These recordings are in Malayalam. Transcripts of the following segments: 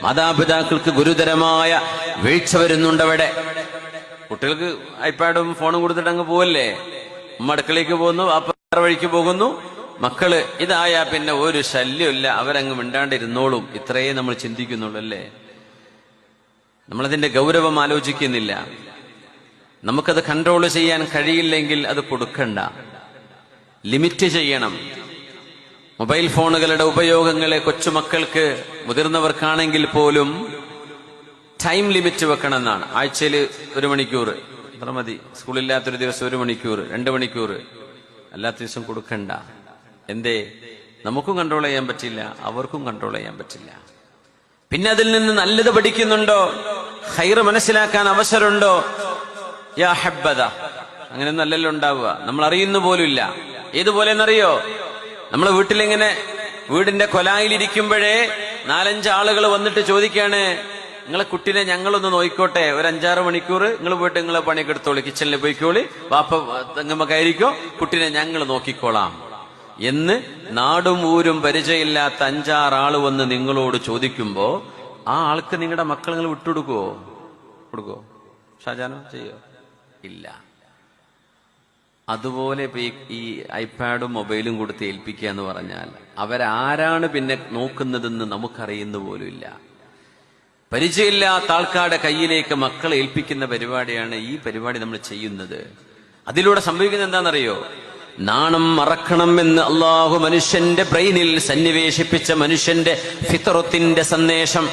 മാതാപിതാക്കൾക്ക് ഗുരുതരമായ വീഴ്ച വരുന്നുണ്ട് അവിടെ. കുട്ടികൾക്ക് ഐപാഡും ഫോണും കൊടുത്തിട്ട് അങ്ങ് പോവല്ലേ, അടുക്കളയ്ക്ക് പോകുന്നു, അപ്പ വഴിക്ക് പോകുന്നു. മക്കള് ഇതായാ പിന്നെ ഒരു ശല്യമില്ല, അവരങ്ങ് മിണ്ടാണ്ടിരുന്നോളും. ഇത്രയേ നമ്മൾ ചിന്തിക്കുന്നുള്ളൂ അല്ലേ? നമ്മളതിന്റെ ഗൗരവം ആലോചിക്കുന്നില്ല. നമുക്കത് കൺട്രോൾ ചെയ്യാൻ കഴിയില്ലെങ്കിൽ അത് കൊടുക്കണ്ട, ലിമിറ്റ് ചെയ്യണം. മൊബൈൽ ഫോണുകളുടെ ഉപയോഗങ്ങളെ കൊച്ചുമക്കൾക്ക്, മുതിർന്നവർക്കാണെങ്കിൽ പോലും ടൈം ലിമിറ്റ് വെക്കണം എന്നാണ്. ആഴ്ചയിൽ 1 മണിക്കൂർ അത്ര മതി. സ്കൂളില്ലാത്തൊരു ദിവസം 1 മണിക്കൂർ, 2 മണിക്കൂർ, അല്ലാത്ത ദിവസം കൊടുക്കണ്ട. എന്തേ? നമുക്കും കൺട്രോൾ ചെയ്യാൻ പറ്റില്ല, അവർക്കും കൺട്രോൾ ചെയ്യാൻ പറ്റില്ല. പിന്നെ അതിൽ നിന്ന് നല്ലത് പഠിക്കുന്നുണ്ടോ, ഖൈർ മനസ്സിലാക്കാൻ അവസരമുണ്ടോ? യാ ഹബ്ബദ, അങ്ങനെ നല്ലല്ലോ ഉണ്ടാവുക, നമ്മൾ അറിയുന്ന പോലുമില്ല. ഏതുപോലെ എന്നറിയോ? നമ്മളെ വീട്ടിലിങ്ങനെ വീടിന്റെ കൊലായിലിരിക്കുമ്പോഴേ 4-5 ആളുകൾ വന്നിട്ട് ചോദിക്കാണ്, നിങ്ങളെ കുട്ടീനെ ഞങ്ങളൊന്ന് നോയിക്കോട്ടെ, ഒരു 5-6 മണിക്കൂർ നിങ്ങൾ പോയിട്ട് നിങ്ങളെ പണിയൊക്കെ എടുത്തോളി, കിച്ചണിൽ പോയിക്കോളി, വാപ്പ തെങ്ങമ്മ കയറിക്കോ, കുട്ടീനെ ഞങ്ങൾ നോക്കിക്കോളാം എന്ന് നാടും ഊരും പരിചയമില്ലാത്ത 5-6 ആള് വന്ന് നിങ്ങളോട് ചോദിക്കുമ്പോ ആ ആൾക്ക് നിങ്ങളുടെ മക്കൾ നിങ്ങൾ കൊടുക്കുവോ? ഷാജാനോ ചെയ്യോ? ഇല്ല. അതുപോലെ ഈ ഐപാഡും മൊബൈലും കൊടുത്ത് ഏൽപ്പിക്കുക എന്ന് പറഞ്ഞാൽ അവരാരാണ് പിന്നെ നോക്കുന്നതെന്ന് നമുക്കറിയുന്ന പോലും ഇല്ല. പരിചയമില്ലാത്ത ആൾക്കാരുടെ കയ്യിലേക്ക് മക്കളെ ഏൽപ്പിക്കുന്ന പരിപാടിയാണ് ഈ പരിപാടി നമ്മൾ ചെയ്യുന്നത്. അതിലൂടെ സംഭവിക്കുന്നത് എന്താണെന്നറിയോ? നാണം മറക്കണം എന്ന് അള്ളാഹു മനുഷ്യന്റെ ബ്രെയിനിൽ സന്നിവേശിപ്പിച്ച മനുഷ്യന്റെ ഫിത്രത്തിന്റെ സന്ദേശം.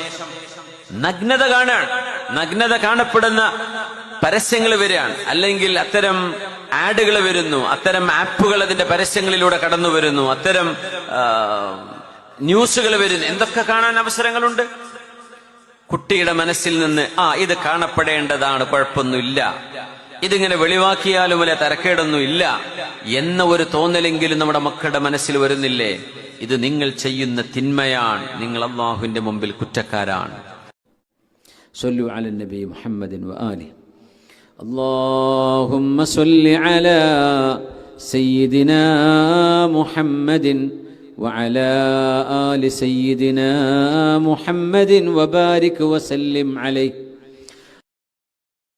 നഗ്നത കാണപ്പെടുന്ന പരസ്യങ്ങൾ വരികയാണ്, അല്ലെങ്കിൽ അത്തരം ആഡുകൾ വരുന്നു, അത്തരം ആപ്പുകൾ അതിന്റെ പരസ്യങ്ങളിലൂടെ കടന്നു വരുന്നു, അത്തരം ന്യൂസുകൾ വരുന്നു. എന്തൊക്കെ കാണാൻ അവസരങ്ങളുണ്ട്. കുട്ടിയുടെ മനസ്സിൽ നിന്ന് ഇത് കാണപ്പെടേണ്ടതാണ്, കുഴപ്പമൊന്നുമില്ല, ഇതിങ്ങനെ വെളിവാക്കിയാലും വലിയ തരക്കേടൊന്നും ഇല്ല എന്ന ഒരു തോന്നലെങ്കിലും നമ്മുടെ മക്കളുടെ മനസ്സിൽ വരുന്നില്ലേ? ഇത് നിങ്ങൾ ചെയ്യുന്ന തിന്മയാണ്, നിങ്ങൾ അല്ലാഹുവിന്റെ മുമ്പിൽ കുറ്റക്കാരാണ്. സ്വല്ലു അല നബി മുഹമ്മദിൻ വആലിഹി. اللهم صل على سيدنا محمد وعلى آل سيدنا محمد وبارك وسلم عليه